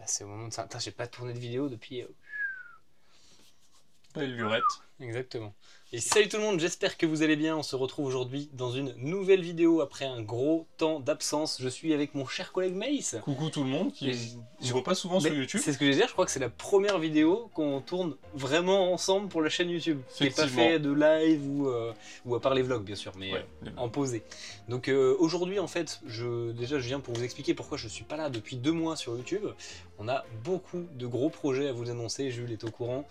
Là, c'est au moment de ça. J'ai pas tourné de vidéo depuis... Belle lurette. Exactement. Et salut tout le monde, j'espère que vous allez bien. On se retrouve aujourd'hui dans une nouvelle vidéo après un gros temps d'absence. Je suis avec mon cher collègue Maïs. Coucou tout le monde, je vois pas souvent sur YouTube. C'est ce que je vais dire, je crois que c'est la première vidéo qu'on tourne vraiment ensemble pour la chaîne YouTube. C'est pas fait de live ou à part les vlogs bien sûr, mais ouais, en posé. Donc aujourd'hui en fait, déjà je viens pour vous expliquer pourquoi je suis pas là depuis 2 mois sur YouTube. On a beaucoup de gros projets à vous annoncer, Jules est au courant.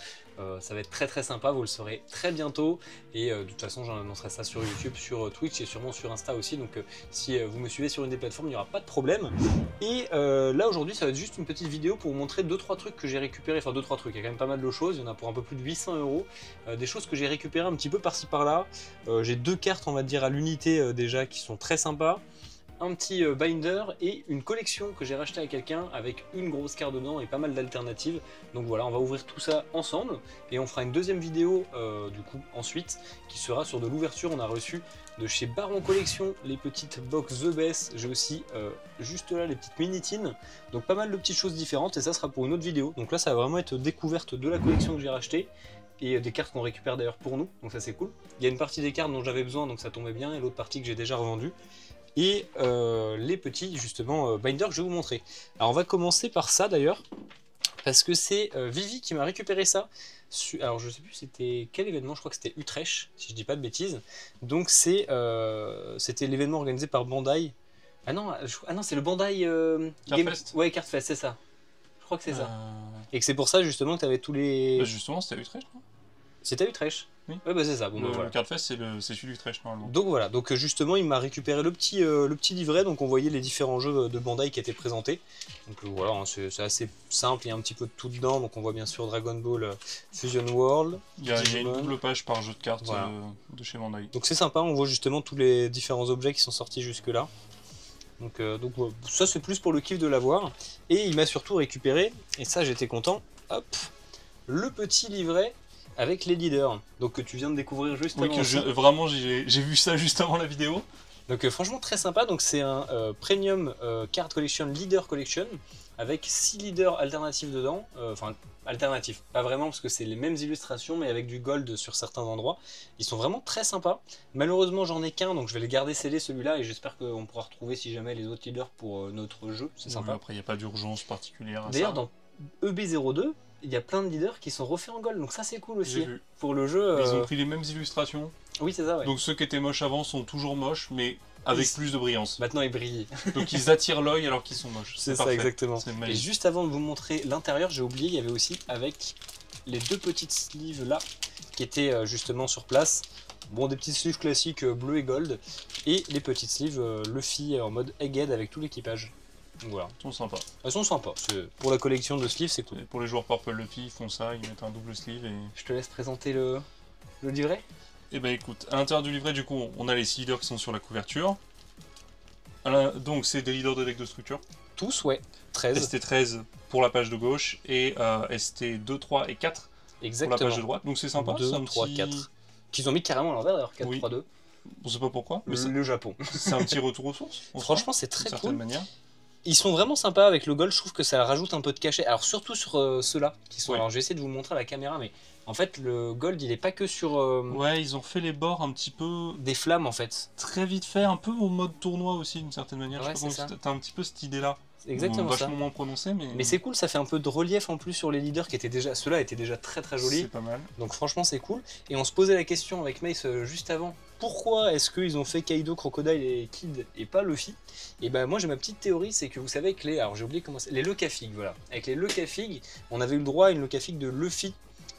Ça va être très très sympa, vous le saurez très bientôt et de toute façon j'en annoncerai ça sur YouTube, sur Twitch et sûrement sur Insta aussi, donc si vous me suivez sur une des plateformes il n'y aura pas de problème. Et là aujourd'hui ça va être juste une petite vidéo pour vous montrer 2-3 trucs que j'ai récupérés, enfin 2-3 trucs, il y a quand même pas mal de choses, il y en a pour un peu plus de 800 €, des choses que j'ai récupérées un petit peu par-ci par-là. J'ai 2 cartes on va dire à l'unité déjà qui sont très sympas, un petit binder et une collection que j'ai racheté à quelqu'un avec une grosse carte dedans et pas mal d'alternatives. Donc voilà, on va ouvrir tout ça ensemble et on fera une deuxième vidéo du coup ensuite qui sera sur de l'ouverture. On a reçu de chez Baron Collection les petites box The Best. J'ai aussi juste là les petites mini-tines, donc pas mal de petites choses différentes et ça sera pour une autre vidéo. Donc là ça va vraiment être découverte de la collection que j'ai racheté et des cartes qu'on récupère d'ailleurs pour nous, donc ça c'est cool. Il y a une partie des cartes dont j'avais besoin donc ça tombait bien et l'autre partie que j'ai déjà revendue. Et les petits justement binders que je vais vous montrer. Alors on va commencer par ça d'ailleurs, parce que c'est Vivi qui m'a récupéré ça. Alors je sais plus c'était quel événement, je crois que c'était Utrecht, si je dis pas de bêtises. Donc c'était l'événement organisé par Bandai. Ah non, c'est le Bandai Cartfest. Ouais, Cartfest, c'est ça. Je crois que c'est ça. Et que c'est pour ça justement que tu avais tous les... Bah justement c'était à Utrecht, non? C'était à Utrecht. Oui. Ouais, bah c'est ça. Bon, le voilà. Cartfest c'est celui d'Utrecht normalement. Donc voilà, donc justement il m'a récupéré le petit livret, donc on voyait les différents jeux de Bandai qui étaient présentés. Donc voilà, hein, c'est assez simple, il y a un petit peu de tout dedans, donc on voit bien sûr Dragon Ball Fusion World. Il y a une double page par jeu de cartes voilà. De chez Bandai. Donc c'est sympa, on voit justement tous les différents objets qui sont sortis jusque là. Donc ça c'est plus pour le kiff de l'avoir. Et il m'a surtout récupéré, et ça j'étais content, hop, le petit livret avec les leaders, donc que tu viens de découvrir juste avant. Oui, vraiment j'ai vu ça juste avant la vidéo. Donc franchement très sympa, donc c'est un Premium Card Collection Leader Collection avec 6 leaders alternatifs dedans, enfin alternatifs, pas vraiment parce que c'est les mêmes illustrations mais avec du gold sur certains endroits. Ils sont vraiment très sympas, malheureusement j'en ai qu'un donc je vais le garder scellé celui-là et j'espère qu'on pourra retrouver si jamais les autres leaders pour notre jeu, c'est sympa. Après il n'y a pas d'urgence particulière à ça. D'ailleurs dans EB02, il y a plein de leaders qui sont refaits en gold, donc ça c'est cool aussi. Pour le jeu. Ils ont pris les mêmes illustrations. Oui c'est ça, ouais. Donc ceux qui étaient moches avant sont toujours moches, mais avec plus de brillance. Maintenant ils brillent. Donc ils attirent l'œil alors qu'ils sont moches. C'est ça exactement. Et juste avant de vous montrer l'intérieur, j'ai oublié, il y avait aussi avec les 2 petites sleeves là, qui étaient justement sur place. Bon, des petites sleeves classiques bleu et gold, et les petites sleeves Luffy en mode Egghead avec tout l'équipage. Donc voilà. Elles sont sympas. Elles sont sympas. Pour la collection de sleeves, c'est cool. Et pour les joueurs Purple Luffy, ils font ça, ils mettent un double sleeve et... Je te laisse présenter le livret. Et bah écoute, à l'intérieur du livret, du coup, on a les 6 leaders qui sont sur la couverture. Donc c'est des leaders de deck de structure. Tous, ouais. 13. ST13 pour la page de gauche et ST2, 3 et 4 exactement. Pour la page de droite. Donc c'est sympa. 2, 3, 4. Qu'ils ont mis carrément à l'envers d'ailleurs, 4, oui. 3, 2. On sait pas pourquoi. Mais le Japon. C'est un petit retour aux sources. Franchement, c'est très cool. Manière. Ils sont vraiment sympas avec le gold, je trouve que ça rajoute un peu de cachet. Alors surtout sur ceux-là, qui sont... Ouais. Alors je vais essayer de vous le montrer à la caméra, mais en fait le gold il est pas que sur... Ouais, ils ont fait les bords un petit peu... Des flammes en fait. Très vite fait, un peu au mode tournoi aussi d'une certaine manière. Ouais, t'as un petit peu cette idée-là. Exactement vachement ça. moins prononcé, mais c'est cool, ça fait un peu de relief en plus sur les leaders qui étaient déjà... Ceux-là étaient déjà très très jolis. C'est pas mal. Donc franchement c'est cool. Et on se posait la question avec Mace juste avant. Pourquoi est-ce qu'ils ont fait Kaido, Crocodile et Kid et pas Luffy? Et ben moi j'ai ma petite théorie, c'est que vous savez que alors j'ai oublié comment c'est, les Lecafig, voilà. Avec les Lecafig, on avait eu le droit à une Lecafig de Luffy,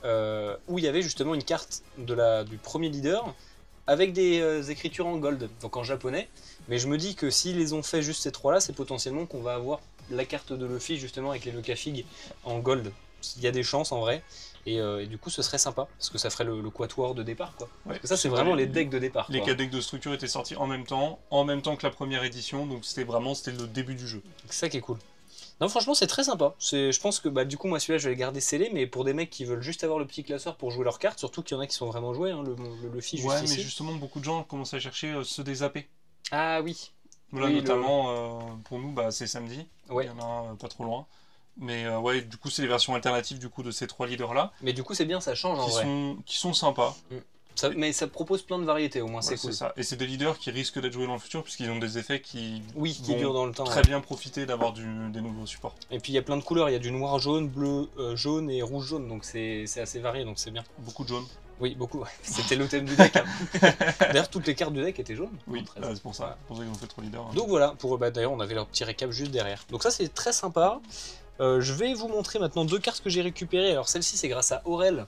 où il y avait justement une carte du premier leader, avec des écritures en gold, donc en japonais. Mais je me dis que s'ils les ont fait juste ces 3 là, c'est potentiellement qu'on va avoir la carte de Luffy justement avec les Lecafig en gold. Il y a des chances en vrai. Et du coup ce serait sympa, parce que ça ferait le quatuor de départ quoi. Ouais, parce que ça c'est vraiment les decks de départ. Les 4 decks de structure étaient sortis en même temps que la première édition, donc c'était le début du jeu. C'est ça qui est cool. Non franchement c'est très sympa, je pense que du coup moi celui-là je vais le garder scellé, mais pour des mecs qui veulent juste avoir le petit classeur pour jouer leurs cartes, surtout qu'il y en a qui sont vraiment joués, hein, le Luffy juste ici. Ouais mais justement beaucoup de gens commencent à chercher ceux des AP. Ah oui. Voilà, oui, notamment pour nous c'est samedi, ouais. Il y en a pas trop loin. Mais ouais, du coup, c'est les versions alternatives du coup de ces 3 leaders-là. Mais du coup, c'est bien, ça change en vrai. Qui sont sympas. Mais ça propose plein de variétés, au moins c'est cool. Ça. Et c'est des leaders qui risquent d'être joués dans le futur, puisqu'ils ont des effets qui durent dans le temps. Très bien profiter d'avoir des nouveaux supports. Et puis il y a plein de couleurs, il y a du noir jaune, bleu jaune et rouge jaune, donc c'est assez varié, donc c'est bien. Beaucoup de jaune. Oui, beaucoup, ouais. C'était le thème du deck. Hein. D'ailleurs, toutes les cartes du deck étaient jaunes. Oui, c'est pour ça. C'est pour ça qu'ils ont fait 3 leaders. Hein. Donc voilà, d'ailleurs on avait leur petit récap juste derrière. Donc ça c'est très sympa. Je vais vous montrer maintenant 2 cartes que j'ai récupérées. Alors celle-ci c'est grâce à Aurel.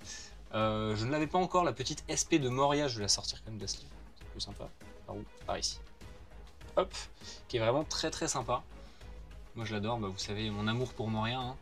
Je ne l'avais pas encore, la petite SP de Moria, je vais la sortir quand même de ce livre. C'est plus sympa. Par où? Par ici. Hop, qui est vraiment très très sympa. Moi je l'adore, vous savez, mon amour pour Moria. Hein.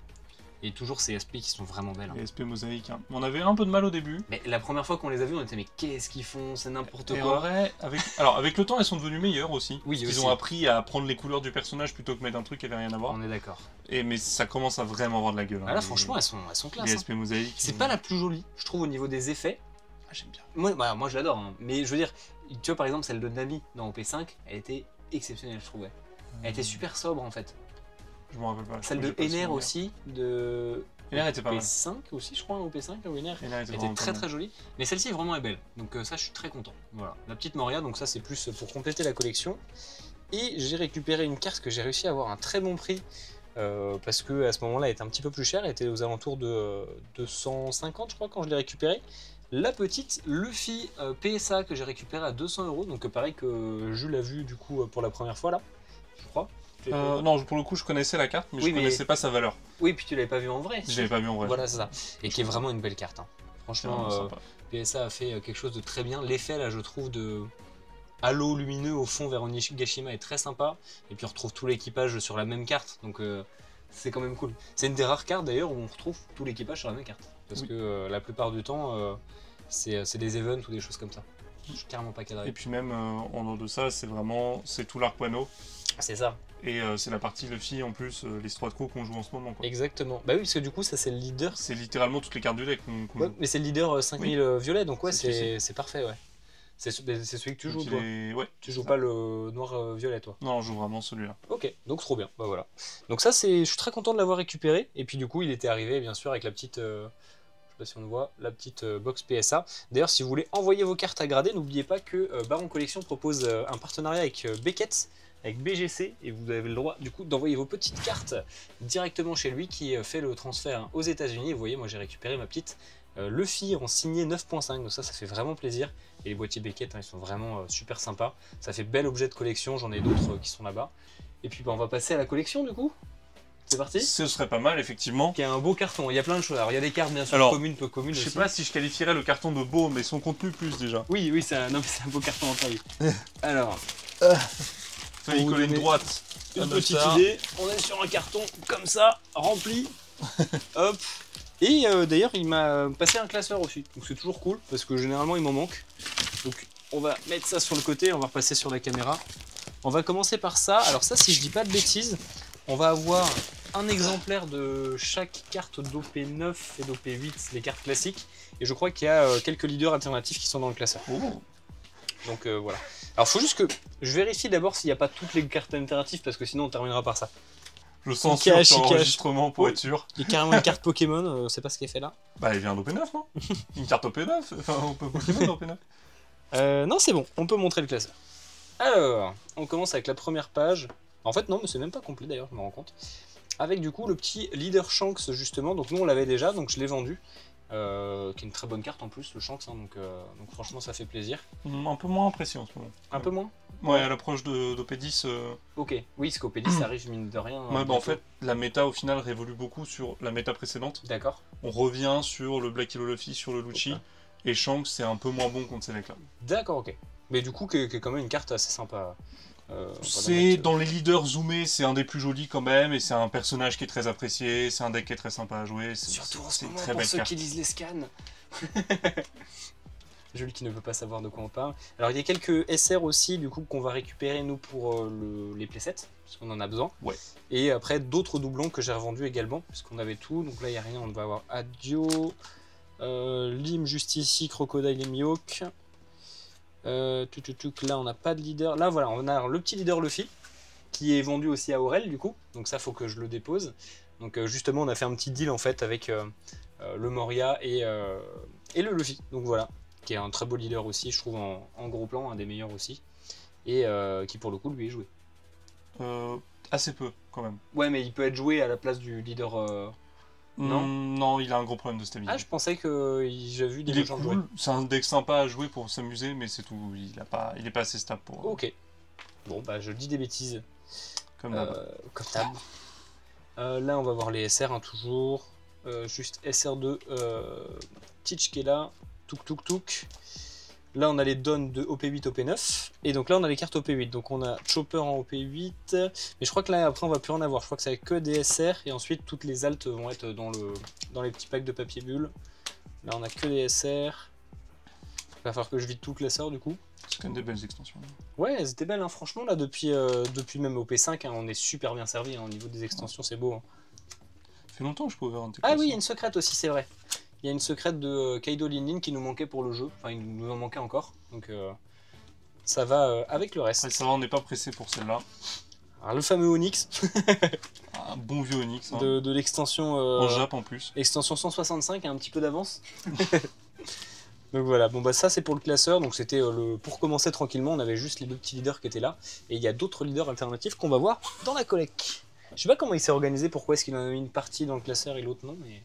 Et toujours ces SP qui sont vraiment belles. Hein. Les SP mosaïques. Hein. On avait un peu de mal au début. Mais la première fois qu'on les a vus, on était mais qu'est-ce qu'ils font? C'est n'importe quoi. En vrai, avec le temps, elles sont devenues meilleures aussi. Oui, ils ont appris à prendre les couleurs du personnage plutôt que mettre un truc qui avait rien à voir. On est d'accord. Mais ça commence à vraiment avoir de la gueule. Hein, là, franchement, elles sont classe. Les SP mosaïques. C'est pas la plus jolie, je trouve, au niveau des effets. Ah, j'aime bien. Moi je l'adore. Hein. Mais je veux dire, tu vois, par exemple, celle de Nami dans OP5, elle était exceptionnelle, je trouvais. Elle était super sobre en fait. Je m'en rappelle pas. Celle de Ener aussi, de. Ener était pas mal. OP5 aussi, je crois, OP5, ou Ener était très jolie. Mais celle-ci est vraiment belle. Donc ça, je suis très content. Voilà. La petite Moria, donc ça, c'est plus pour compléter la collection. Et j'ai récupéré une carte que j'ai réussi à avoir à un très bon prix. Parce que à ce moment-là, elle était un petit peu plus chère. Elle était aux alentours de 250, je crois, quand je l'ai récupérée. La petite Luffy PSA que j'ai récupérée à 200 €. Donc pareil que Jules a vu du coup pour la première fois là, je crois. Non, pour le coup, je connaissais la carte, mais je connaissais pas sa valeur. Oui, puis tu l'avais pas vu en vrai. Je l'avais pas vu en vrai. Voilà, c'est ça. Et qui est vraiment une belle carte. Hein. Franchement, PSA a fait quelque chose de très bien. L'effet là, je trouve, de halo lumineux au fond vers Onigashima est très sympa. Et puis on retrouve tout l'équipage sur la même carte. Donc c'est quand même cool. C'est une des rares cartes d'ailleurs où on retrouve tout l'équipage sur la même carte. Parce que la plupart du temps, c'est des events ou des choses comme ça. Je suis carrément pas cadré. Et puis même en dehors de ça, c'est tout l'arc Wano. C'est ça. Et c'est la partie Luffy en plus, les 3 de qu'on joue en ce moment. Quoi. Exactement. Bah oui, parce que du coup, ça c'est le leader. C'est littéralement toutes les cartes du deck qu'on joue. Mais c'est le leader 5000 violet, donc ouais, c'est parfait, ouais. C'est celui que tu joues, toi. Ouais, tu joues pas le noir violet, toi. Non, je joue vraiment celui-là. Ok, donc trop bien. Bah voilà. Donc ça, je suis très content de l'avoir récupéré. Et puis du coup, il était arrivé, bien sûr, avec la petite. Je sais pas si on le voit, la petite box PSA. D'ailleurs, si vous voulez envoyer vos cartes à grader, n'oubliez pas que Baron Collection propose un partenariat avec Beckett, avec BGC, et vous avez le droit du coup d'envoyer vos petites cartes directement chez lui qui fait le transfert aux États-Unis. Vous voyez, moi j'ai récupéré ma petite Luffy en signé 9.5, donc ça fait vraiment plaisir. Et les boîtiers Beckett, hein, ils sont vraiment super sympas. Ça fait bel objet de collection, j'en ai d'autres qui sont là-bas. Et puis on va passer à la collection du coup. C'est parti. Ce serait pas mal, effectivement. Il y a un beau carton, il y a plein de choses. Alors il y a des cartes bien sûr communes, peu communes. Je sais pas si je qualifierais le carton de beau, mais son contenu plus déjà. Oui, c'est un beau carton en taille. Alors. Il coller une droite. Une petite idée. On est sur un carton comme ça, rempli. Hop. Et d'ailleurs, il m'a passé un classeur aussi. Donc c'est toujours cool parce que généralement il m'en manque. Donc on va mettre ça sur le côté, on va repasser sur la caméra. On va commencer par ça. Alors ça, si je dis pas de bêtises, on va avoir un exemplaire de chaque carte d'OP9 et d'OP8, les cartes classiques. Et je crois qu'il y a quelques leaders alternatifs qui sont dans le classeur. Donc voilà. Alors faut juste que je vérifie d'abord s'il n'y a pas toutes les cartes alternatives parce que sinon on terminera par ça. Je sens sur l'enregistrement pour être sûr. Il y a carrément une carte Pokémon, c'est pas ce qui est fait là. Bah il vient d'OP9 non. Une carte OP9, enfin Pokémon d'OP9. Non c'est bon, on peut montrer le classeur. Alors, on commence avec la première page. En fait non, mais c'est même pas complet d'ailleurs, je me rends compte. Avec du coup le petit Leader Shanks justement, donc nous on l'avait déjà, donc je l'ai vendu. Qui est une très bonne carte en plus, le Shanks, hein, donc franchement ça fait plaisir. Un peu moins apprécié en ce moment. Un peu moins. Ouais, à l'approche d'OP10. Ok, oui, parce qu'OP10 ça arrive mine de rien. Ouais, bah en fait, la méta au final révolue beaucoup sur la méta précédente. D'accord. On revient sur le Black Yellow Luffy, sur le Lucci, et Shanks c'est un peu moins bon contre ces mecs-là. D'accord, ok. Mais du coup, qui est quand même une carte assez sympa. C'est dans les leaders zoomés, c'est un des plus jolis quand même, et c'est un personnage qui est très apprécié, c'est un deck qui est très sympa à jouer. Surtout en ce moment pour ceux qui lisent les scans. Jules qui ne peut pas savoir de quoi on parle. Alors il y a quelques SR aussi du coup qu'on va récupérer nous pour les playsets, parce qu'on en a besoin. Ouais. Et après d'autres doublons que j'ai revendus également, puisqu'on avait tout. Donc là il n'y a rien, on va avoir Adio, Lim juste ici, Crocodile et Mihawk. Là on n'a pas de leader. Là voilà, on a le petit leader Luffy qui est vendu aussi à Aurel du coup, donc ça faut que je le dépose. Donc justement, on a fait un petit deal en fait avec le Moria et le Luffy. Donc voilà, qui est un très beau leader aussi, je trouve en gros plan, un des meilleurs aussi. Et qui pour le coup lui est joué. Assez peu quand même. Ouais, mais il peut être joué à la place du leader. Non, non, il a un gros problème de stabilité. Ah, je pensais que j'ai vu des gens jouer. C'est un deck sympa à jouer pour s'amuser, mais c'est tout. Il est pas assez stable pour. Ok. Bon, bah je dis des bêtises. Comme d'hab. Comme d'hab. Là, on va voir les SR, hein, toujours. Juste SR2. Teach qui est là. Touk touk touk. Là, on a les dons de OP8, OP9. Et donc là, on a les cartes OP8. Donc on a Chopper en OP8. Mais je crois que là, après, on va plus en avoir. Je crois que c'est que des SR. Et ensuite, toutes les altes vont être dans les petits packs de papier bulle. Là, on a que des SR. Il va falloir que je vide tout classeur, du coup. C'est quand même des belles extensions. Ouais, elles étaient belles, hein. Franchement, là, depuis même OP5, hein, on est super bien servi. Hein. Au niveau des extensions, c'est beau. Hein. Ça fait longtemps que je peux ouvrir un Ah oui, il y a une secrète aussi, c'est vrai. Il y a une secrète de Kaido Lin qui nous manquait pour le jeu. Enfin, il nous en manquait encore. Donc, ça va avec le reste. Ouais, ça va, on n'est pas pressé pour celle-là. Alors, le fameux Onyx. Un bon vieux Onyx. Hein. De l'extension. En Jap en plus. Extension 165, un petit peu d'avance. Donc voilà, bon bah ça c'est pour le classeur, donc c'était pour commencer tranquillement, on avait juste les deux petits leaders qui étaient là, et il y a d'autres leaders alternatifs qu'on va voir dans la collecte. Je sais pas comment il s'est organisé, pourquoi est-ce qu'il en a mis une partie dans le classeur et l'autre non, mais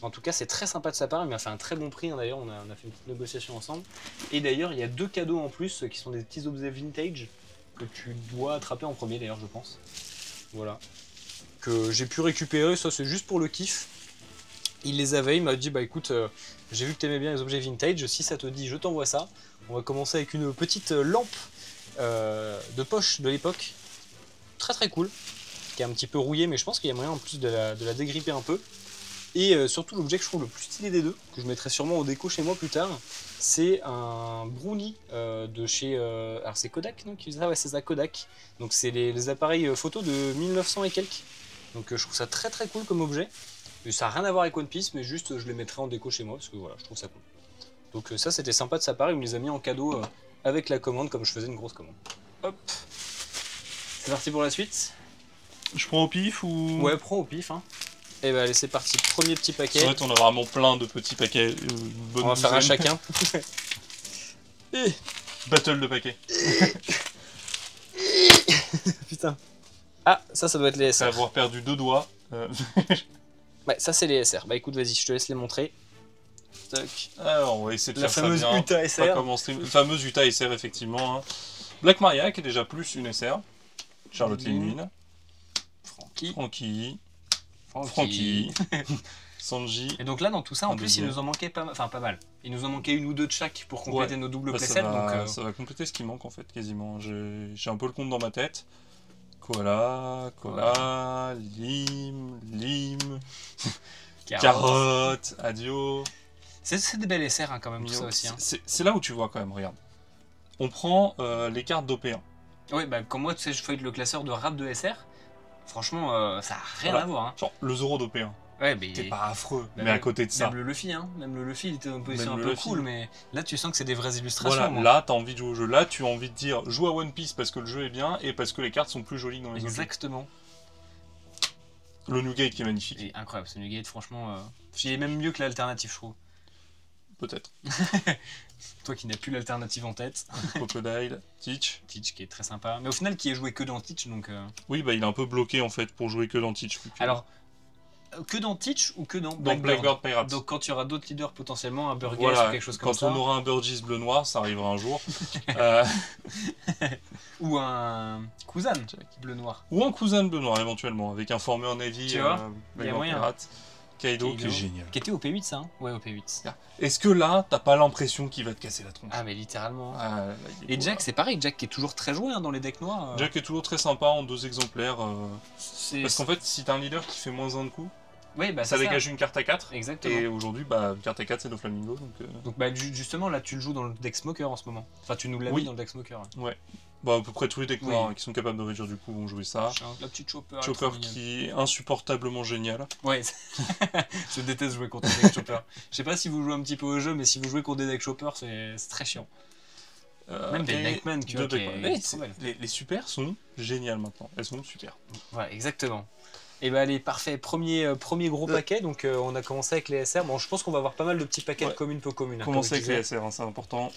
en tout cas c'est très sympa de sa part, il m'a fait un très bon prix, hein, d'ailleurs on a fait une petite négociation ensemble, et d'ailleurs il y a 2 cadeaux en plus qui sont des petits objets vintage que tu dois attraper en premier d'ailleurs je pense, voilà, que j'ai pu récupérer, ça c'est juste pour le kiff. Il les avait, il m'a dit bah écoute, j'ai vu que tu aimais bien les objets vintage, si ça te dit je t'envoie ça. On va commencer avec une petite lampe de poche de l'époque, très très cool, qui est un petit peu rouillée mais je pense qu'il y a moyen en plus de la dégripper un peu. Et surtout l'objet que je trouve le plus stylé des deux, que je mettrai sûrement au déco chez moi plus tard, c'est un brownie de chez... alors c'est Kodak, non? Ah ouais, c'est ça, Kodak. Donc c'est les appareils photo de 1900 et quelques. Donc je trouve ça très très cool comme objet. Ça n'a rien à voir avec One Piece, mais juste je les mettrai en déco chez moi parce que voilà, je trouve ça cool. Donc ça c'était sympa de sa part, il me les a mis en cadeau avec la commande comme je faisais une grosse commande. Hop, c'est parti pour la suite. Je prends au pif ou... Ouais, prends au pif. Hein. Et bah allez, c'est parti, premier petit paquet. En fait, on a vraiment plein de petits paquets. On va faire un chacun. Battle de paquets. Putain. Ah, ça doit être les SR. Avoir perdu 2 doigts. Ouais, ça c'est les SR. Bah écoute, vas-y, je te laisse les montrer. Tac. Alors, on va essayer de la faire ça bien. fameuse Utah SR. Pas comme en stream. La fameuse Utah SR, effectivement. Hein. Black Maria, qui est déjà plus une SR. Charlotte Linlin. Frankie. Sanji. Et donc là, dans tout ça, en plus, il nous en manquait pas mal. Il nous en manquait une ou deux de chaque pour compléter nos doubles playsets. Ça va compléter ce qui manque en fait, quasiment. J'ai un peu le compte dans ma tête. Koala, Lim, Carotte, Adio. C'est des belles SR hein, quand même, tout ça aussi. Hein. C'est là où tu vois quand même, regarde. On prend les cartes d'OP1. Oui, bah comme moi, tu sais, je feuille le classeur de rap de SR. Franchement, ça n'a rien à voir. Hein. Genre le Zoro d'OP1. Ouais, mais... T'es pas affreux, mais à côté de ça... Même le Luffy, hein. Même le Luffy, il était dans une position un peu cool, mais là, tu sens que c'est des vraies illustrations. Voilà, là, t'as envie de jouer au jeu. Là, tu as envie de dire, joue à One Piece parce que le jeu est bien et parce que les cartes sont plus jolies dans les objets. Exactement. Le Nugate qui est magnifique. Et incroyable, ce Nugate, franchement... Il est même mieux que l'alternative, je trouve. Peut-être. Toi qui n'as plus l'alternative en tête. Crocodile, Teach. Teach qui est très sympa. Mais au final, qui est joué que dans Teach, donc... Oui, bah il est un peu bloqué en fait pour jouer que dans Teach. Alors... Que dans Teach ou que dans Blackbird Pirates. Donc quand il y aura d'autres leaders potentiellement, un Burgess voilà, ou quelque chose comme quand ça. on aura un Burgess bleu-noir, ça arrivera un jour. Ou un Kuzan bleu-noir. Ou un Kuzan bleu-noir éventuellement, avec un Former Navy Blackbird Pirates. Kaido qui est génial. Qui était au P8 ça hein. Ouais au P8. Est-ce que là, t'as pas l'impression qu'il va te casser la tronche? Ah mais littéralement. Là, et Jack c'est pareil, Jack qui est toujours très joué hein, dans les decks noirs. Jack est toujours très sympa en 2 exemplaires. Parce qu'en fait, si t'as un leader qui fait moins 1 de coups, oui, bah, ça dégage une carte à 4. Exactement. Et aujourd'hui, bah, carte à 4 c'est Doflamingo. Donc bah, justement là tu le joues dans le deck Smoker en ce moment. Enfin tu nous l'as mis dans le deck Smoker. Ouais. Bah, à peu près tous les decks noirs qui sont capables de réduire du coup vont jouer ça. La petite Chopper. Chopper qui est insupportablement génial. Ouais, je déteste jouer contre des decks Chopper. Je sais pas si vous jouez un petit peu au jeu, mais si vous jouez contre des decks Chopper, c'est très chiant. Même des Nightman, les super sont géniales maintenant. Elles sont super. Voilà, exactement. Et bah allez, parfait, premier gros paquet, donc on a commencé avec les SR. Bon, je pense qu'on va avoir pas mal de petits paquets de communes, peu communes. Commencer avec les SR, hein, c'est important.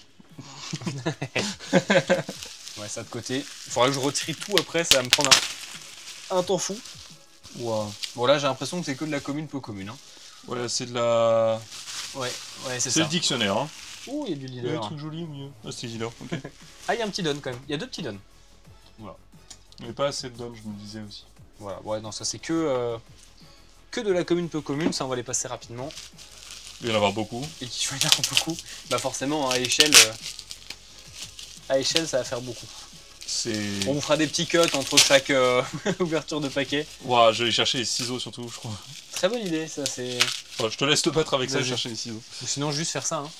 Ouais, ça de côté. Il faudra que je retrie tout après, ça va me prendre un temps fou. Wow. Bon là j'ai l'impression que c'est que de la commune, peu commune. Hein. Ouais, c'est de la... Ouais, c'est ça. C'est le dictionnaire. Hein. Ouh, il y a du leader. Il y a un truc joli au milieu. Ah, c'est leader, ok. Ah, il y a un petit don quand même. Il y a 2 petits dons. Voilà. Il n'y avait pas assez de dons, je me disais aussi. Voilà, ouais, non, ça c'est que de la commune, peu commune. Ça, on va les passer rapidement. Il va y en avoir beaucoup. Et qu'il va y en avoir beaucoup. Bah forcément, à échelle, ça va faire beaucoup. On vous fera des petits cuts entre chaque ouverture de paquet. Ouah, je vais chercher les ciseaux surtout, je crois. Très bonne idée, ça c'est... Ouais, je te laisse te battre avec ça, chercher les ciseaux. Ou sinon juste faire ça, hein.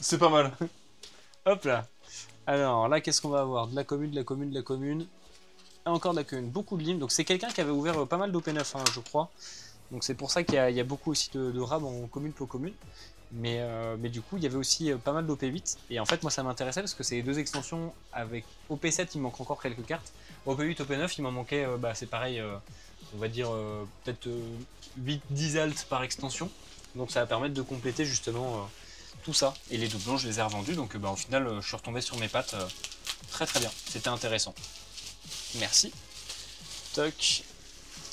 C'est pas mal. Hop là. Alors là, qu'est-ce qu'on va avoir? De la commune, de la commune, de la commune. Et encore de la commune. Beaucoup de limes. Donc c'est quelqu'un qui avait ouvert pas mal d'OP9, hein, je crois. Donc c'est pour ça qu'il y a beaucoup aussi de RAM en commune, peu commune. Mais du coup, il y avait aussi pas mal d'OP8. Et en fait, moi, ça m'intéressait parce que c'est les 2 extensions. Avec OP7, il manque encore quelques cartes. OP8, OP9, il m'en manquait, c'est pareil, on va dire peut-être 8-10 alts par extension. Donc ça va permettre de compléter justement tout ça. Et les doublons, je les ai revendus. Donc au final, je suis retombé sur mes pattes très très bien. C'était intéressant. Merci. Toc.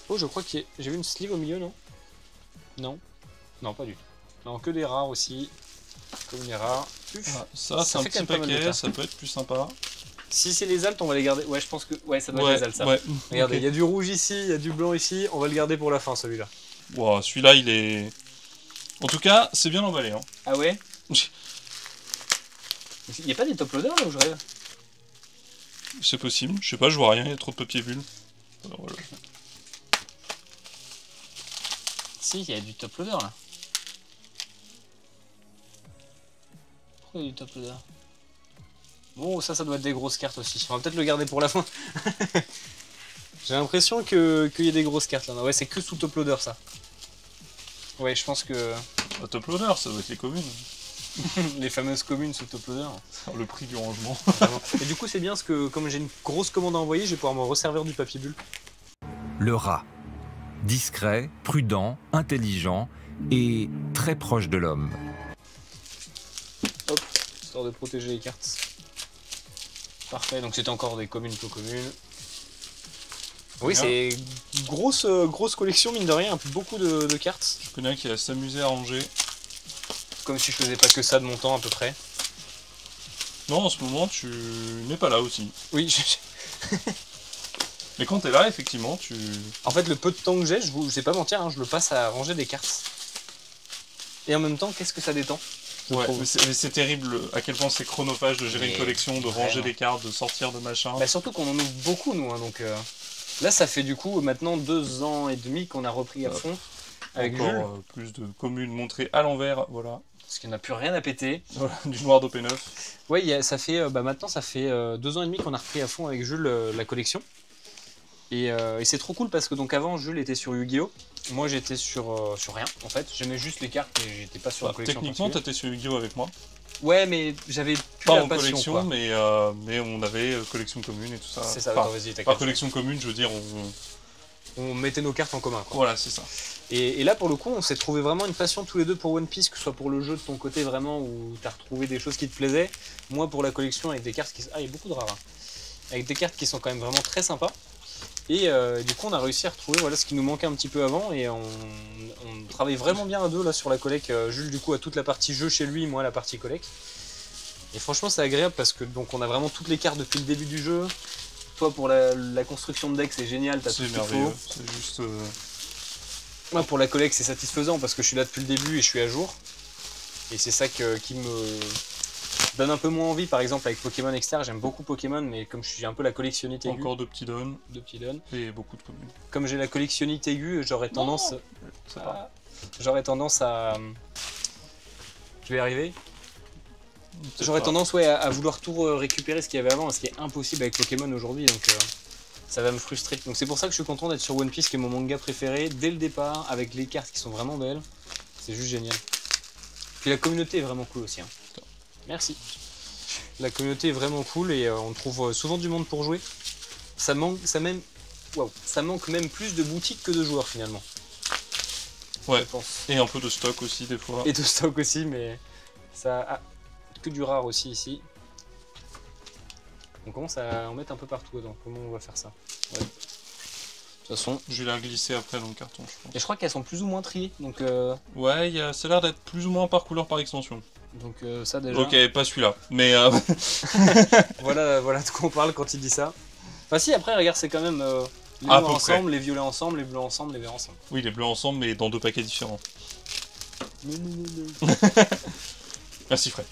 Oh, je crois que j'ai vu une sleeve au milieu, non? Non. Non, pas du tout. Non, que des rares aussi. Comme les rares. Ah, ça c'est un petit paquet, ça peut être plus sympa. Si c'est les altes, on va les garder. Ouais, je pense que ouais, ça doit être les altes, ça. Ouais. Regardez, il y a du rouge ici, il y a du blanc ici. On va le garder pour la fin, celui-là. Wow, celui-là, il est... En tout cas, c'est bien emballé. Hein. Ah ouais? Il n'y a pas des top loaders là où je rêve? C'est possible, je sais pas, je vois rien, il y a trop de papier bulle. Alors, voilà. Si, il y a du top loader là. Pourquoi il y a du top loader? Bon, ça doit être des grosses cartes aussi. On va peut-être le garder pour la fin. J'ai l'impression qu'il y a des grosses cartes là. Non, ouais, c'est que sous top loader ça. Ouais, je pense que... Ah, top loader, ça doit être les communes. Les fameuses communes sous top loader. Le prix du rangement. Et du coup, c'est bien parce que comme j'ai une grosse commande à envoyer, je vais pouvoir me resservir du papier bulle. Le rat. Discret, prudent, intelligent et très proche de l'homme. Hop, histoire de protéger les cartes. Parfait, donc c'est encore des communes, peu communes. Oui, c'est grosse collection, mine de rien, beaucoup de cartes. Je connais un qui a s'amusé à ranger. Comme si je faisais pas que ça de mon temps à peu près. Non, en ce moment, tu n'es pas là aussi. Oui, mais quand t'es là, effectivement, tu... En fait, le peu de temps que j'ai, je vais pas mentir, hein, je le passe à ranger des cartes. Et en même temps, qu'est-ce que ça détend? Ouais, mais c'est terrible à quel point c'est chronophage de gérer une collection, de ranger des cartes, de sortir de machin. Bah surtout qu'on en ouvre beaucoup, nous, hein, donc... Là, ça fait du coup maintenant 2 ans et demi qu'on a repris à fond avec encore plus de communes montrées à l'envers, voilà. Parce qu'il n'y a plus rien à péter. Voilà, du noir d'OP9. Ouais, ça fait maintenant ça fait 2 ans et demi qu'on a repris à fond avec Jules la collection. Et c'est trop cool parce que donc avant Jules était sur Yu-Gi-Oh! Moi j'étais sur rien en fait. J'aimais juste les cartes et j'étais pas sur la collection. Techniquement t'étais sur Yu-Gi-Oh! Avec moi. Ouais, mais j'avais plus pas la en passion, collection, quoi. mais on avait collection commune et tout ça. C'est ça, enfin, vas-y, t'inquiète. Par collection commune, je veux dire, on mettait nos cartes en commun, quoi. Voilà, c'est ça. Et là, pour le coup, on s'est trouvé vraiment une passion tous les deux pour One Piece, que ce soit pour le jeu de ton côté vraiment, où t'as retrouvé des choses qui te plaisaient. Moi, pour la collection, avec des cartes qui... Ah, il y a beaucoup de rares. Hein. Avec des cartes qui sont quand même vraiment très sympas. Et du coup, on a réussi à retrouver ce qui nous manquait un petit peu avant. Et on travaille vraiment bien à deux là sur la collecte. Jules, du coup, a toute la partie jeu chez lui, moi, la partie collecte. Et franchement, c'est agréable parce que donc on a vraiment toutes les cartes depuis le début du jeu. Toi, pour la construction de deck, c'est génial, t'as tout ce qu'il faut. C'est juste... Moi, pour la collecte, c'est satisfaisant parce que je suis là depuis le début et je suis à jour. Et c'est ça qui me donne un peu moins envie. Par exemple, avec Pokémon Exter, j'aime beaucoup Pokémon, mais comme je suis un peu la collectionnite aiguë... Encore 2 petits dons. 2 petits dons. Et beaucoup de communes. Comme j'ai la collectionnite aiguë, j'aurais tendance... J'aurais tendance à... Je vais y arriver. J'aurais tendance à vouloir tout récupérer ce qu'il y avait avant, ce qui est impossible avec Pokémon aujourd'hui, donc ça va me frustrer. Donc c'est pour ça que je suis content d'être sur One Piece, qui est mon manga préféré, dès le départ, avec les cartes qui sont vraiment belles. C'est juste génial. Puis la communauté est vraiment cool aussi. Hein. Merci. La communauté est vraiment cool et on trouve souvent du monde pour jouer. Ça waouh, ça manque même plus de boutiques que de joueurs finalement. Ouais, et un peu de stock aussi des fois. Et de stock aussi, mais ça a que du rare aussi ici. On commence à en mettre un peu partout. Attends, comment on va faire ça? Ouais. De toute façon, je vais la glisser après dans le carton, je pense. Et je crois qu'elles sont plus ou moins triées, donc. Ouais, ça a l'air d'être plus ou moins par couleur par extension. Donc ça déjà. Ok, pas celui-là, mais. voilà de quoi on parle quand il dit ça. Enfin si, après regarde, c'est quand même les noirs ensemble, les violets ensemble, les bleus ensemble, les verts ensemble. Oui, les bleus ensemble, mais dans 2 paquets différents. Non. Merci Fred.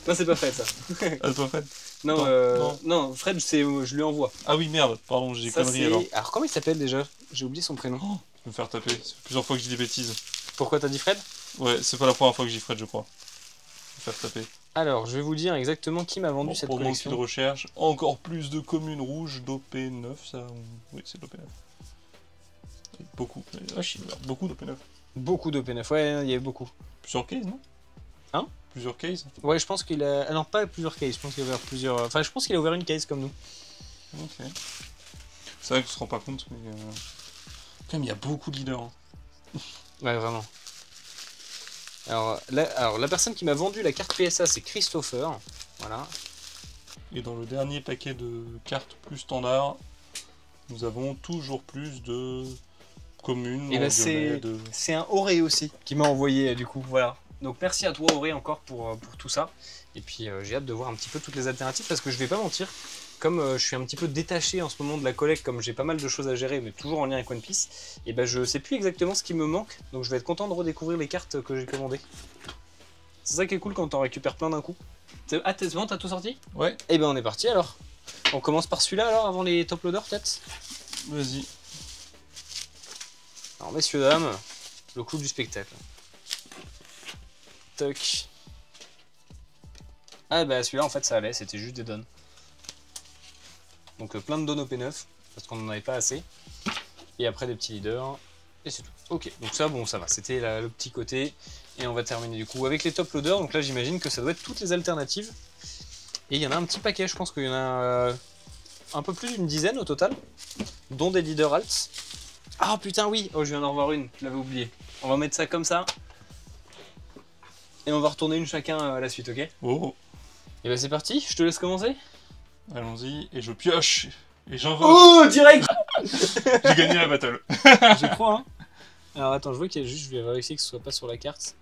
Non, c'est pas Fred ça. Ah, c'est pas Fred? Non, Fred, je lui envoie. Ah oui, merde, pardon, j'ai des conneries alors. Alors comment il s'appelle déjà? J'ai oublié son prénom. Oh, je vais me faire taper, c'est plusieurs fois que je dis des bêtises. Pourquoi t'as dit Fred? Ouais, c'est pas la première fois que je dis Fred, je crois. Je vais me faire taper. Alors, je vais vous dire exactement qui m'a vendu cette collection. Pour mon de recherche, encore plus de communes rouges d'OP9, ça... Oui, c'est d'OP9. Beaucoup. Beaucoup d'OP9. Beaucoup d'OP9, ouais, il y avait beaucoup. Plusieurs cases, non? Hein? Plusieurs cases? Ouais, je pense qu'il a... Ah non, pas plusieurs cases, je pense qu'il a ouvert plusieurs... Enfin, je pense qu'il a ouvert une case comme nous. Ok. C'est vrai qu'on se rend pas compte, mais... Quand même, il y a beaucoup de leaders. Hein. Ouais, vraiment. Alors, la personne qui m'a vendu la carte PSA, c'est Christopher. Voilà. Et dans le dernier paquet de cartes plus standard, nous avons toujours plus de communes. Et bah c'est un Auré aussi qui m'a envoyé du coup, voilà. Donc merci à toi Auré encore pour tout ça. Et puis j'ai hâte de voir un petit peu toutes les alternatives parce que je vais pas mentir, comme je suis un petit peu détaché en ce moment de la collecte, comme j'ai pas mal de choses à gérer mais toujours en lien avec One Piece, et ben je sais plus exactement ce qui me manque, donc je vais être content de redécouvrir les cartes que j'ai commandées. C'est ça qui est cool quand t'en récupères plein d'un coup. Ah c'est bon, t'as tout sorti? Ouais. Et ben on est parti alors. On commence par celui-là alors avant les top loaders peut-être? Vas-y. Alors messieurs dames, le clou du spectacle. Toc. Ah bah celui-là en fait ça allait, c'était juste des dons. Donc plein de dons OP9, parce qu'on n'en avait pas assez. Et après des petits leaders, et c'est tout. Ok, donc ça bon ça va, c'était le petit côté. Et on va terminer du coup avec les top loaders, donc là j'imagine que ça doit être toutes les alternatives. Et il y en a un petit paquet, je pense qu'il y en a un peu plus d'une dizaine au total, dont des leaders alts. Ah putain oui, oh je viens d'en revoir une, je l'avais oublié. On va mettre ça comme ça. Et on va retourner une chacun à la suite, ok? Oh. Et bah c'est parti, je te laisse commencer. Allons-y, et je pioche. Et j'invoque. Oh, direct. J'ai gagné la battle. Je crois, hein. Alors attends, je vois qu'il y a juste, je vais vérifier que ce soit pas sur la carte.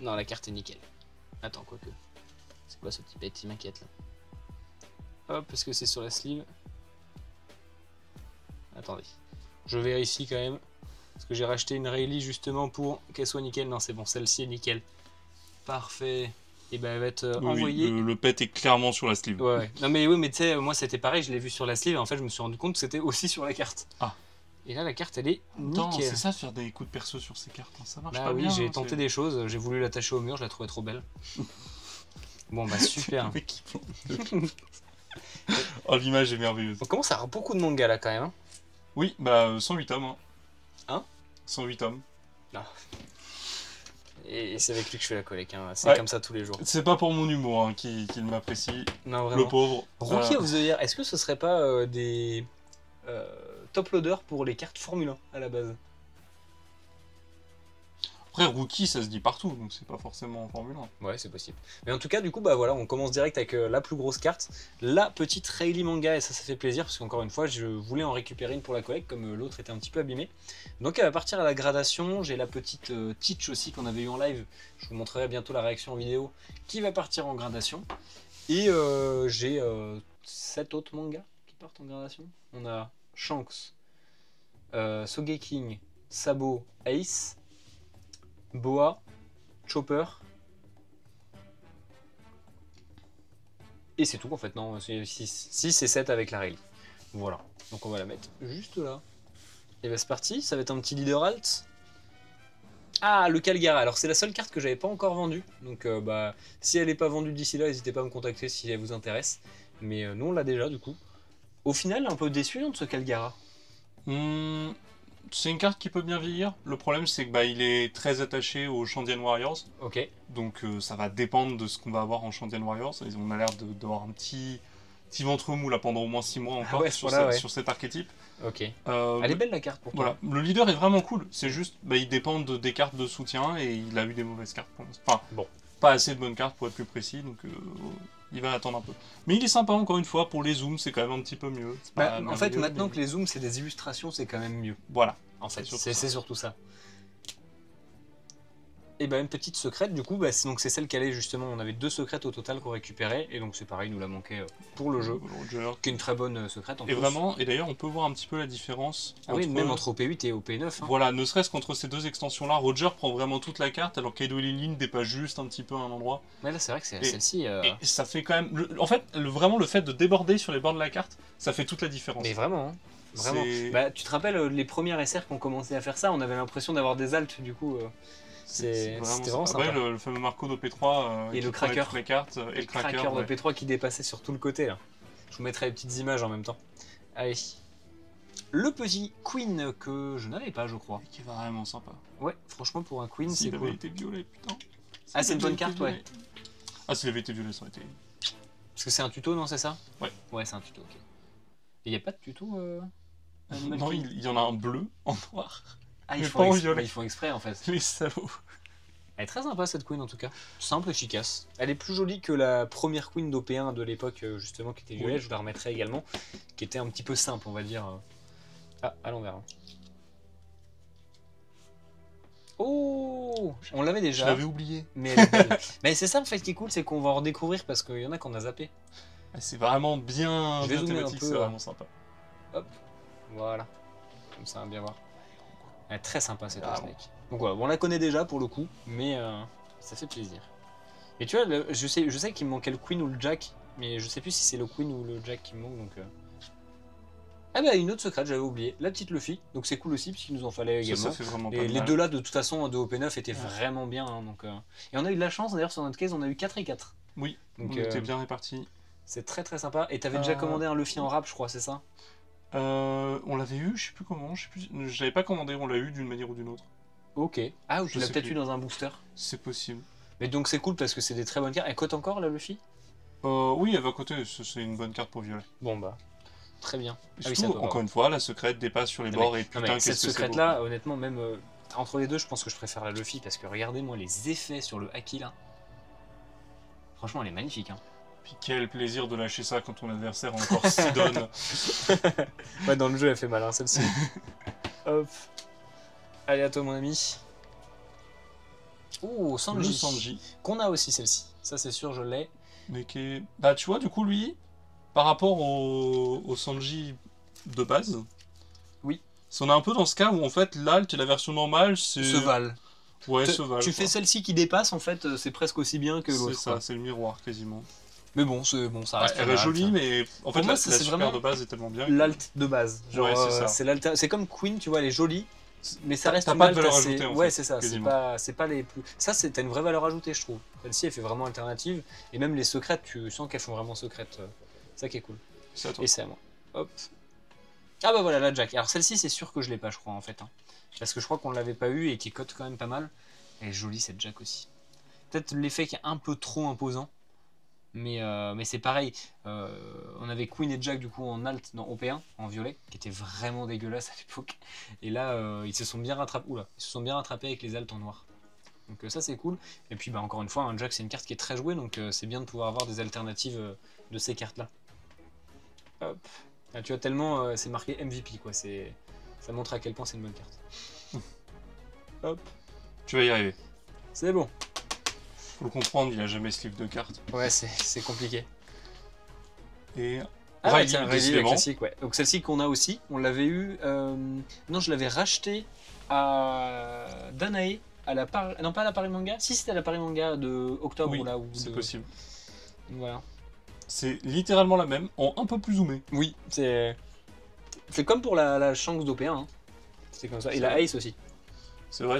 Non, la carte est nickel. Attends, quoique. C'est quoi ce petit bête, il m'inquiète là. Hop, parce que c'est sur la sleeve. Attendez. Je vérifie quand même. Parce que j'ai racheté une Rayleigh justement pour qu'elle soit nickel. Non, c'est bon, celle-ci est nickel. Parfait. Et ben elle va être envoyée. Le pet est clairement sur la sleeve. Ouais. Non mais oui, mais tu sais, moi c'était pareil, je l'ai vu sur la sleeve et en fait je me suis rendu compte que c'était aussi sur la carte. Ah. Et là la carte elle est nickel. C'est ça, faire des coups de perso sur ces cartes, hein. Ça marche bah pas oui, bien. J'ai tenté des choses, j'ai voulu l'attacher au mur, je la trouvais trop belle. Bon bah super. Oh l'image est merveilleuse. On commence à avoir beaucoup de mangas là quand même. Hein. Oui, bah 108 tomes. Hein 108 tomes. Non. Et c'est avec lui que je fais la collecte, hein. C'est comme ça tous les jours. C'est pas pour mon humour hein, qu'il m'apprécie, le pauvre. Rookie of the Year, est-ce que ce serait pas des top loaders pour les cartes Formule 1 à la base? Après, Rookie, ça se dit partout, donc c'est pas forcément en Formule 1. Ouais, c'est possible. Mais en tout cas, du coup, bah voilà, on commence direct avec la plus grosse carte, la petite Rayleigh manga, et ça fait plaisir, parce qu'encore une fois, je voulais en récupérer une pour la collecte, comme l'autre était un petit peu abîmé. Donc elle va partir à la gradation, j'ai la petite Teach aussi qu'on avait eu en live, je vous montrerai bientôt la réaction en vidéo, qui va partir en gradation. Et j'ai 7 autres mangas qui partent en gradation. On a Shanks, Sogeking, Sabo, Ace, Boa, Chopper. Et c'est tout en fait, non, c'est 6 et 7 avec la Rayleigh. Voilà, donc on va la mettre juste là. Et bah c'est parti, ça va être un petit leader alt. Ah, le Calgara, alors c'est la seule carte que j'avais pas encore vendue. Donc bah si elle n'est pas vendue d'ici là, n'hésitez pas à me contacter si elle vous intéresse. Mais nous on l'a déjà du coup. Au final, un peu déçu de ce Calgara. C'est une carte qui peut bien vieillir. Le problème, c'est que il est très attaché aux Shandian Warriors. Ok. Donc ça va dépendre de ce qu'on va avoir en Shandian Warriors. On a l'air d'avoir un petit petit ventre mou là pendant au moins 6 mois encore sur cet archétype. Ok. Elle est belle la carte pour toi. Voilà, le leader est vraiment cool. C'est juste, il dépend des cartes de soutien et il a eu des mauvaises cartes pour l'instant. Enfin, bon. Pas assez de bonnes cartes pour être plus précis, donc il va attendre un peu. Mais il est sympa encore une fois, pour les zooms c'est quand même un petit peu mieux. En fait maintenant que les zooms c'est des illustrations c'est quand même mieux. Voilà. En fait c'est surtout ça. Et une petite secrète du coup, donc c'est celle qu'elle est justement, on avait 2 secrètes au total qu'on récupérait, et donc c'est pareil, il nous la manquait pour le jeu, Roger. qui est une très bonne secrète en plus. Vraiment, et d'ailleurs on peut voir un petit peu la différence même entre OP8 et OP9. Hein. Voilà, ne serait-ce qu'entre ces 2 extensions là, Roger prend vraiment toute la carte, alors qu'Edo et Lilin dépassent juste un petit peu à un endroit. Mais là c'est vrai que c'est celle-ci... Et ça fait quand même... En fait, vraiment le fait de déborder sur les bords de la carte, ça fait toute la différence. Mais vraiment, hein. Vraiment. Tu te rappelles les premières SR qui ont commencé à faire ça, on avait l'impression d'avoir des alts du coup... C'était vraiment sympa. Après, le fameux Marco d'OP3 et le cracker, toutes les cartes, et le cracker d'OP3 qui dépassait sur tout le côté là. Je vous mettrai les petites images en même temps. Allez. Le petit Queen que je n'avais pas, je crois. Qui est vraiment sympa. Ouais, franchement pour un Queen c'est cool. Il avait été violet, putain. Ah c'est une bonne carte, ouais. Ah s'il avait été violet ça aurait été... Parce que c'est un tuto, non, c'est ça? Ouais. Ouais, c'est un tuto, ok. Et il n'y a pas de tuto non, il y en a un bleu en noir. Ah, ils font exprès en fait. Les salauds. Elle est très sympa cette Queen en tout cas. Simple, efficace. Elle est plus jolie que la première Queen d'OP1 de l'époque justement qui était violet, je vous la remettrai également. Qui était un petit peu simple on va dire. Ah, à l'envers. Oh, on l'avait déjà. Je l'avais oublié. Mais elle est belle. Mais c'est ça en fait qui est cool, c'est qu'on va en redécouvrir parce qu'il y en a qu'on a zappé. C'est vraiment bien thématique, c'est vraiment sympa. Hop, voilà. Comme ça on va bien voir. Elle est très sympa cette Snake. Donc voilà, on la connaît déjà pour le coup, mais ça fait plaisir. Et tu vois, je sais qu'il me manquait le Queen ou le Jack, mais je sais plus si c'est le Queen ou le Jack qui me manque, donc... Ah une autre secrète, j'avais oublié, la petite Luffy, donc c'est cool aussi, puisqu'il nous en fallait également. Ça fait vraiment et les deux là, de toute façon, de OP9 étaient vraiment bien, hein, donc... Et on a eu de la chance, d'ailleurs, sur notre case, on a eu 4 et 4. Oui, donc, on était bien répartis. C'est très très sympa, et t'avais déjà commandé un Luffy en rap, je crois, c'est ça? On l'avait eu, je sais plus comment, je l'avais pas commandé, on l'a eu d'une manière ou d'une autre. Ok. Ah, ou tu l'as peut-être eu dans un booster. C'est possible. Mais donc c'est cool parce que c'est des très bonnes cartes. Elle cote encore la Luffy? Oui, elle va coter, c'est une bonne carte pour violet. Bon bah, très bien. Et surtout, encore une fois, la secrète dépasse sur les bords et putain qu'est-ce que c'est beau. Cette secrète là, honnêtement, même entre les deux, je pense que je préfère la Luffy parce que regardez-moi les effets sur le Haki là. Franchement, elle est magnifique. Hein. Puis quel plaisir de lâcher ça quand ton adversaire a encore 6 donnes. Ouais, dans le jeu, elle fait mal, hein, celle-ci. Hop. Allez, à toi, mon ami. Oh, Sanji. Qu'on a aussi, celle-ci. Ça, c'est sûr, je l'ai. Mais qui est... Bah, tu vois, du coup, lui, par rapport au Sanji de base... Oui. On est un peu dans ce cas où, en fait, l'alt et la version normale, c'est... Se valent. Ouais, se valent. Tu fais celle-ci qui dépasse, en fait, c'est presque aussi bien que l'autre. C'est ça, c'est le miroir, quasiment. Mais bon, ça reste. Elle est jolie, mais en fait, la super de base est tellement bien. L'alt de base. Genre, ouais, c'est comme Queen, tu vois, elle est jolie, mais ça reste une pas de valeur ajoutée. Ouais, c'est ça. C'est pas les plus. Ça, t'as une vraie valeur ajoutée, je trouve. Celle-ci, elle fait vraiment alternative, et même les secrètes, tu sens qu'elles font vraiment secrètes. C'est ça qui est cool. C'est à toi. Et c'est à moi. Hop. Ah bah voilà, la Jack. Alors celle-ci, c'est sûr que je l'ai pas, je crois, en fait. Hein. Parce que je crois qu'on l'avait pas eu et qui cote quand même pas mal. Elle est jolie, cette Jack aussi. Peut-être l'effet qui est un peu trop imposant. Mais c'est pareil, on avait Queen et Jack du coup en alt dans OP1, en violet, qui était vraiment dégueulasse à l'époque. Et là, ils se sont bien rattrapés. Oula, ils se sont bien rattrapés avec les alts en noir. Donc ça c'est cool. Et puis bah, encore une fois, un Jack c'est une carte qui est très jouée, donc c'est bien de pouvoir avoir des alternatives de ces cartes-là. Hop. Là, tu vois tellement, c'est marqué MVP quoi. Ça montre à quel point c'est une bonne carte. Hop. Tu vas y arriver. C'est bon. Faut le comprendre, il a jamais ce livre de cartes. Ouais, c'est compliqué. Et Riley, la classique, ouais. Donc celle-ci qu'on a aussi, on l'avait eu. Non, je l'avais racheté à Danae, non pas à la Paris Manga. Si c'était à la Paris Manga de octobre oui, là. C'est possible. Voilà. C'est littéralement la même, en un peu plus zoomé. Oui, c'est comme pour la Shanks d'OP1. Hein. C'est comme ça. Et la Ace aussi. C'est vrai.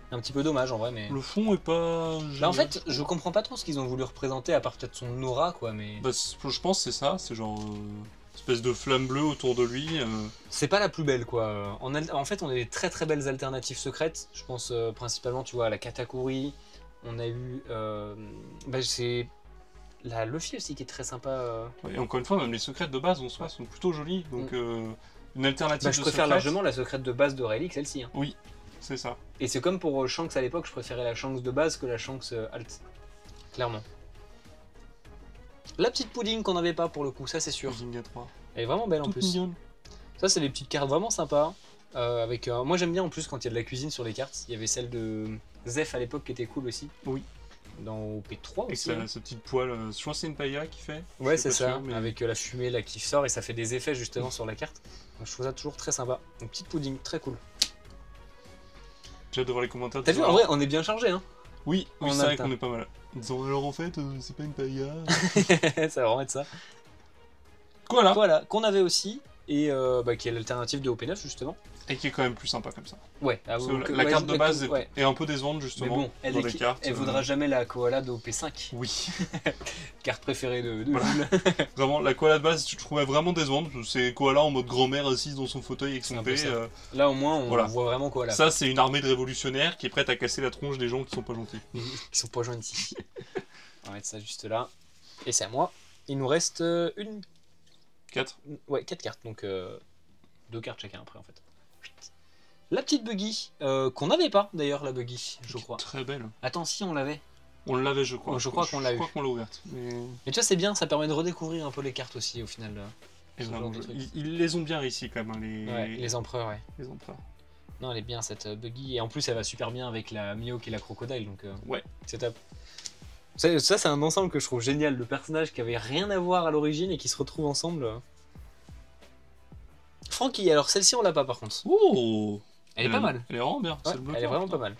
Un petit peu dommage en vrai, mais... Le fond est pas... Bah en fait, je comprends pas trop ce qu'ils ont voulu représenter, à part peut-être son aura, quoi, mais... Bah, je pense que c'est ça, c'est genre... espèce de flamme bleue autour de lui. C'est pas la plus belle, quoi. En fait, on a des très très belles alternatives secrètes. Je pense principalement, tu vois, à la Katakuri. On a eu... c'est La Luffy aussi qui est très sympa. Ouais, et encore une fois, même les secrètes de base en soi sont plutôt jolies. Donc une alternative je préfère largement la secrète de base de Rayleigh, celle-ci. Hein. Oui, c'est ça. Et c'est comme pour Shanks à l'époque, je préférais la Shanks de base que la Shanks alt. Clairement. La petite pudding qu'on n'avait pas pour le coup, ça c'est sûr. Pudding à 3. Elle est vraiment belle en plus. Mignonne. Ça c'est des petites cartes vraiment sympas. Moi j'aime bien en plus quand il y a de la cuisine sur les cartes. Il y avait celle de Zeph à l'époque qui était cool aussi. Oui. Dans P3 aussi. Avec sa petite poêle, je pense que c'est une paella qui fait. Ouais c'est ça, mais... avec la fumée là qui sort et ça fait des effets justement sur la carte. Donc, je trouve ça toujours très sympa. Une petite pudding, très cool. J'ai hâte de voir les commentaires. T'as vu, en vrai on est bien chargé hein. Oui, c'est vrai qu'on est pas mal. Ils disant alors en fait c'est pas une paella. Ça va vraiment être ça. Voilà, qu'on avait aussi, et qui est l'alternative de OP9 justement. Et qui est quand même plus sympa comme ça. Ouais, la carte de base est un peu décevante justement. Mais bon, elle les cartes. Elle vaudra jamais la koala de OP5. Oui. Carte préférée de voilà. Vraiment, la koala de base, je trouvais vraiment décevante. C'est koala en mode grand-mère assise dans son fauteuil avec son thé. Là au moins, on voit vraiment koala. Ça, c'est une armée de révolutionnaires qui est prête à casser la tronche des gens qui sont pas gentils. Qui sont pas gentils. On va mettre ça juste là. Et c'est à moi. Il nous reste une... 4. Ouais, 4 cartes. Donc 2 cartes chacun après en fait. La petite buggy, qu'on n'avait pas d'ailleurs, la buggy, je crois. Très belle. Attends, si on l'avait. On l'avait, je crois. Je crois qu'on l'a eu. Je crois qu'on l'a ouverte. Mais tu vois, c'est bien, ça permet de redécouvrir un peu les cartes aussi au final. Et vraiment, ils les ont bien réussi quand même, hein, les empereurs, ouais. Les empereurs. Non, elle est bien cette buggy, et en plus elle va super bien avec la Mihawk et la Crocodile, donc ouais. C'est top. Ça, c'est un ensemble que je trouve génial, de personnages qui avaient rien à voir à l'origine et qui se retrouvent ensemble. Frankie, alors celle-ci on l'a pas par contre. Oh, elle est pas mal. Elle est vraiment bien. Ouais, elle est vraiment pas mal.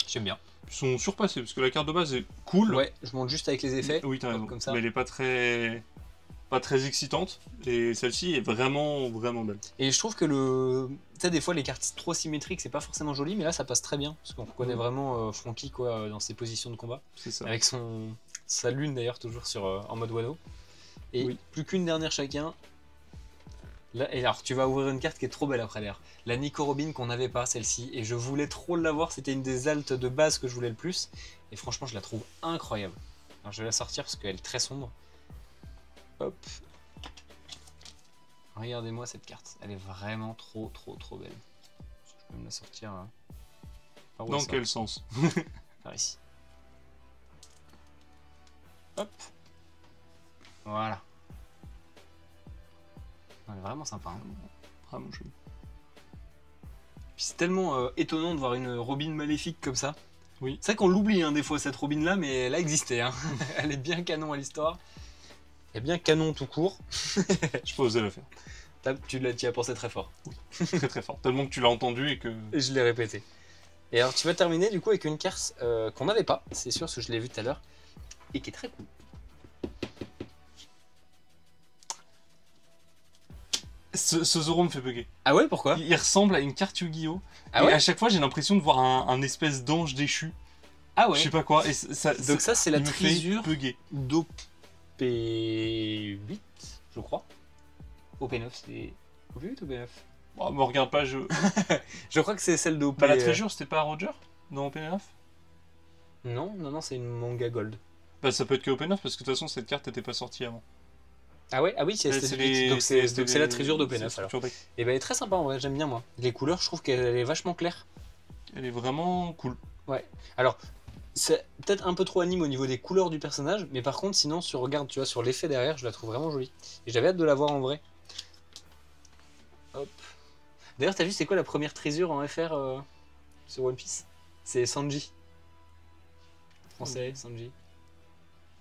J'aime bien. Ils sont surpassés parce que la carte de base est cool. Ouais, je monte juste avec les effets. Oui, t'as raison. Comme ça. Mais elle est pas très excitante. Et celle-ci est vraiment belle. Et je trouve que tu sais, des fois les cartes trop symétriques c'est pas forcément joli, mais là ça passe très bien parce qu'on reconnaît vraiment Frankie quoi dans ses positions de combat. C'est ça. Avec sa lune d'ailleurs toujours en mode Wano. Et plus qu'une dernière chacun. Là, et alors tu vas ouvrir une carte qui est trop belle après d'ailleurs. La Nico Robin qu'on n'avait pas celle-ci et je voulais trop l'avoir, c'était une des altes de base que je voulais le plus. Et franchement je la trouve incroyable. Alors je vais la sortir parce qu'elle est très sombre. Hop. Regardez-moi cette carte, elle est vraiment trop belle. Je peux me la sortir. Dans quel sens? Par ici. Hop. Voilà. Elle est vraiment sympa. Hein. Vraiment joli. Puis c'est tellement étonnant de voir une Robin maléfique comme ça. Oui. C'est vrai qu'on l'oublie hein, des fois cette Robin là, mais elle a existé. Hein. Elle est bien canon à l'histoire. Elle est bien canon tout court. Je peux oser la faire. Tu y as pensé très fort. Oui, très fort. Tellement que tu l'as entendu et que... Et je l'ai répété. Et alors tu vas terminer du coup avec une carte qu'on n'avait pas, c'est sûr, parce que je l'ai vu tout à l'heure, et qui est très cool. Ce Zoro me fait bugger. Ah ouais, pourquoi? Il ressemble à une carte Yu-Gi-Oh! Ah et ouais, à chaque fois j'ai l'impression de voir un espèce d'ange déchu. Ah ouais. Je sais pas quoi. Et donc ça c'est la trisure d'OP8, je crois. OP9 c'est... OP8 ou OP9? Bon, me regarde pas, je crois que c'est celle d'OP... Bah la trésure c'était pas Roger dans OP9? Non, c'est une manga gold. Bah ça peut être que OP9 parce que de toute façon cette carte n'était pas sortie avant. Ah ouais, ah oui, c'est donc c'est la trésure d'OP9 alors. Et bah elle est très sympa en vrai, j'aime bien moi. Les couleurs, je trouve qu'elle est vachement claire. Elle est vraiment cool. Ouais. Alors, c'est peut-être un peu trop anime au niveau des couleurs du personnage, mais par contre, sinon, si on regarde, tu vois, sur l'effet derrière, je la trouve vraiment jolie. Et j'avais hâte de la voir en vrai. Hop. D'ailleurs, t'as vu, c'est quoi la première trésure en FR sur One Piece? C'est Sanji. Français, Sanji.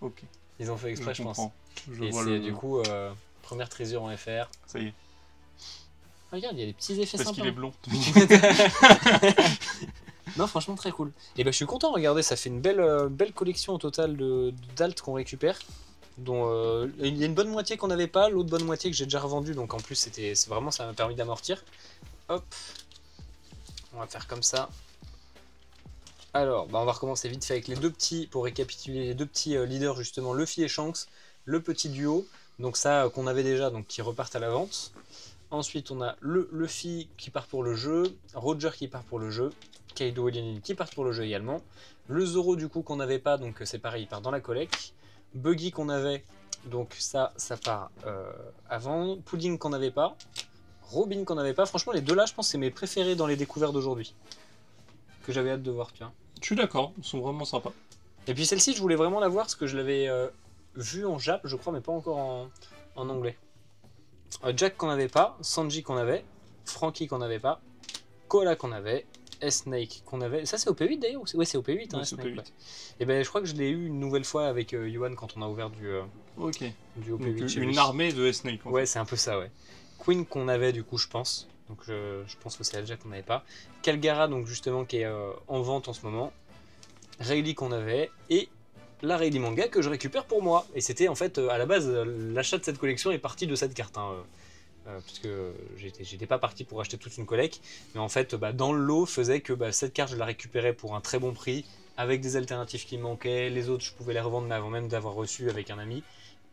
Ok. Ils ont fait exprès, je pense. Je et c'est du coup, première trésure en FR. Ça y est. Regarde, il y a des petits effets Parce sympas. qu'il est blond. Non, franchement, très cool. Et ben, je suis content, regardez, ça fait une belle collection au total d'alt qu'on récupère. Dont il y a une bonne moitié qu'on n'avait pas, l'autre bonne moitié que j'ai déjà revendue. Donc en plus, c'est vraiment, ça m'a permis d'amortir. Hop. On va faire comme ça. Alors, bah on va recommencer vite fait avec les deux petits, pour récapituler les deux petits leaders justement, Luffy et Shanks, le petit duo, donc ça qu'on avait déjà, donc qui repartent à la vente. Ensuite on a le Luffy qui part pour le jeu, Roger qui part pour le jeu, Kaido et Lenin qui partent pour le jeu également, le Zoro du coup qu'on n'avait pas, donc c'est pareil, il part dans la collecte, Buggy qu'on avait, donc ça part avant. Pudding qu'on n'avait pas. Robin qu'on n'avait pas. Franchement, les deux là, je pense que c'est mes préférés dans les découvertes d'aujourd'hui. Que j'avais hâte de voir, tu vois. Je suis d'accord, ils sont vraiment sympas. Et puis celle-ci, je voulais vraiment la voir parce que je l'avais vue en Jap, je crois, mais pas encore en anglais. Jack qu'on n'avait pas, Sanji qu'on avait, Frankie qu'on n'avait pas, Koala qu'on avait, S-Snake qu'on avait. Ça c'est au P8 d'ailleurs? Ouais, c'est au P8. Hein, ouais, Snake, ouais. Et ben je crois que je l'ai eu une nouvelle fois avec Yuan quand on a ouvert du ok. Du OP8. Donc, une armée de S-Snake. Ouais, c'est un peu ça, ouais. Queen qu'on avait du coup, je pense. Donc je pense que c'est Jack qu'on n'avait pas. Calgara, donc justement, qui est en vente en ce moment. Rayleigh qu'on avait. Et la Rayleigh Manga que je récupère pour moi. Et c'était en fait, à la base, l'achat de cette collection est parti de cette carte. Hein, parce que j'étais pas parti pour acheter toute une collecte. Mais en fait, dans le lot, faisait que cette carte, je la récupérais pour un très bon prix. Avec des alternatives qui me manquaient. Les autres, je pouvais les revendre, mais avant même d'avoir reçu avec un ami.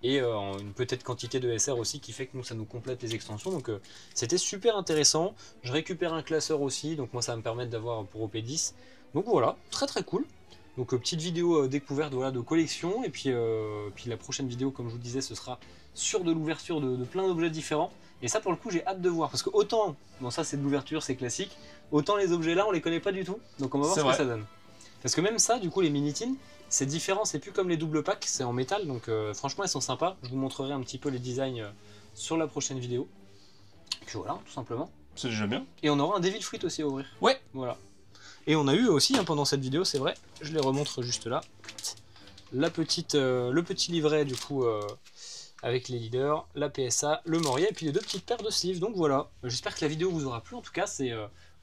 Et une petite quantité de SR aussi qui fait que nous ça nous complète les extensions, donc c'était super intéressant. Je récupère un classeur aussi, donc moi ça va me permettre d'avoir pour OP10, donc voilà, très très cool. Donc petite vidéo découverte voilà, de collection, et puis la prochaine vidéo comme je vous disais ce sera sur de l'ouverture de plein d'objets différents, et ça pour le coup j'ai hâte de voir, parce que autant, bon ça c'est de l'ouverture, c'est classique, autant les objets là on les connaît pas du tout, donc on va voir ce que ça donne. Parce que même ça du coup les mini-tins, c'est différent, c'est plus comme les double packs, c'est en métal, donc franchement elles sont sympas. Je vous montrerai un petit peu les designs sur la prochaine vidéo. Et puis voilà, tout simplement. C'est déjà bien. Et on aura un Devil Fruit aussi à ouvrir. Ouais. Voilà. Et on a eu aussi, hein, pendant cette vidéo, c'est vrai, je les remontre juste là, le petit livret du coup, avec les leaders, la PSA, le Moria, et puis les deux petites paires de sleeves. Donc voilà, j'espère que la vidéo vous aura plu. En tout cas, c'est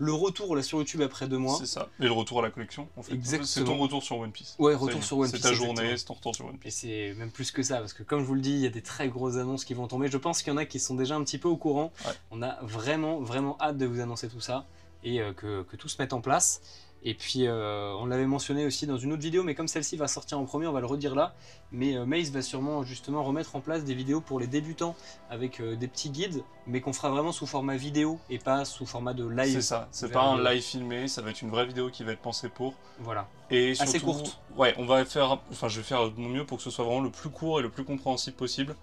le retour là sur YouTube après 2 mois. C'est ça, et le retour à la collection en fait. Exactement. C'est ton retour sur One Piece. Ouais, retour sur One Piece. C'est ta journée, c'est ton retour sur One Piece. Et c'est même plus que ça, parce que comme je vous le dis, il y a des très grosses annonces qui vont tomber. Je pense qu'il y en a qui sont déjà un petit peu au courant. Ouais. On a vraiment, vraiment hâte de vous annoncer tout ça, et que tout se mette en place. Et puis on l'avait mentionné aussi dans une autre vidéo, mais comme celle-ci va sortir en premier, on va le redire là. Mais Maze va sûrement justement remettre en place des vidéos pour les débutants avec des petits guides, mais qu'on fera vraiment sous format vidéo et pas sous format de live. C'est ça, c'est pas un live filmé, ça va être une vraie vidéo qui va être pensée pour. Voilà. Et surtout, assez courte. Ouais, on va faire, enfin je vais faire de mon mieux pour que ce soit vraiment le plus court et le plus compréhensible possible.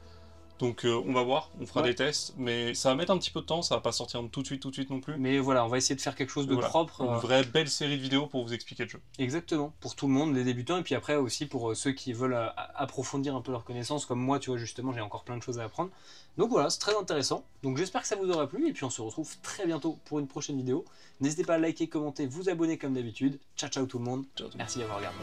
Donc on va voir, on fera des tests, mais ça va mettre un petit peu de temps, ça va pas sortir tout de suite non plus. Mais voilà, on va essayer de faire quelque chose de propre. Une vraie belle série de vidéos pour vous expliquer le jeu. Exactement, pour tout le monde, les débutants, et puis après aussi pour ceux qui veulent approfondir un peu leurs connaissances, comme moi, tu vois, justement, j'ai encore plein de choses à apprendre. Donc voilà, c'est très intéressant. Donc j'espère que ça vous aura plu, et puis on se retrouve très bientôt pour une prochaine vidéo. N'hésitez pas à liker, commenter, vous abonner comme d'habitude. Ciao ciao tout le monde, merci d'avoir regardé.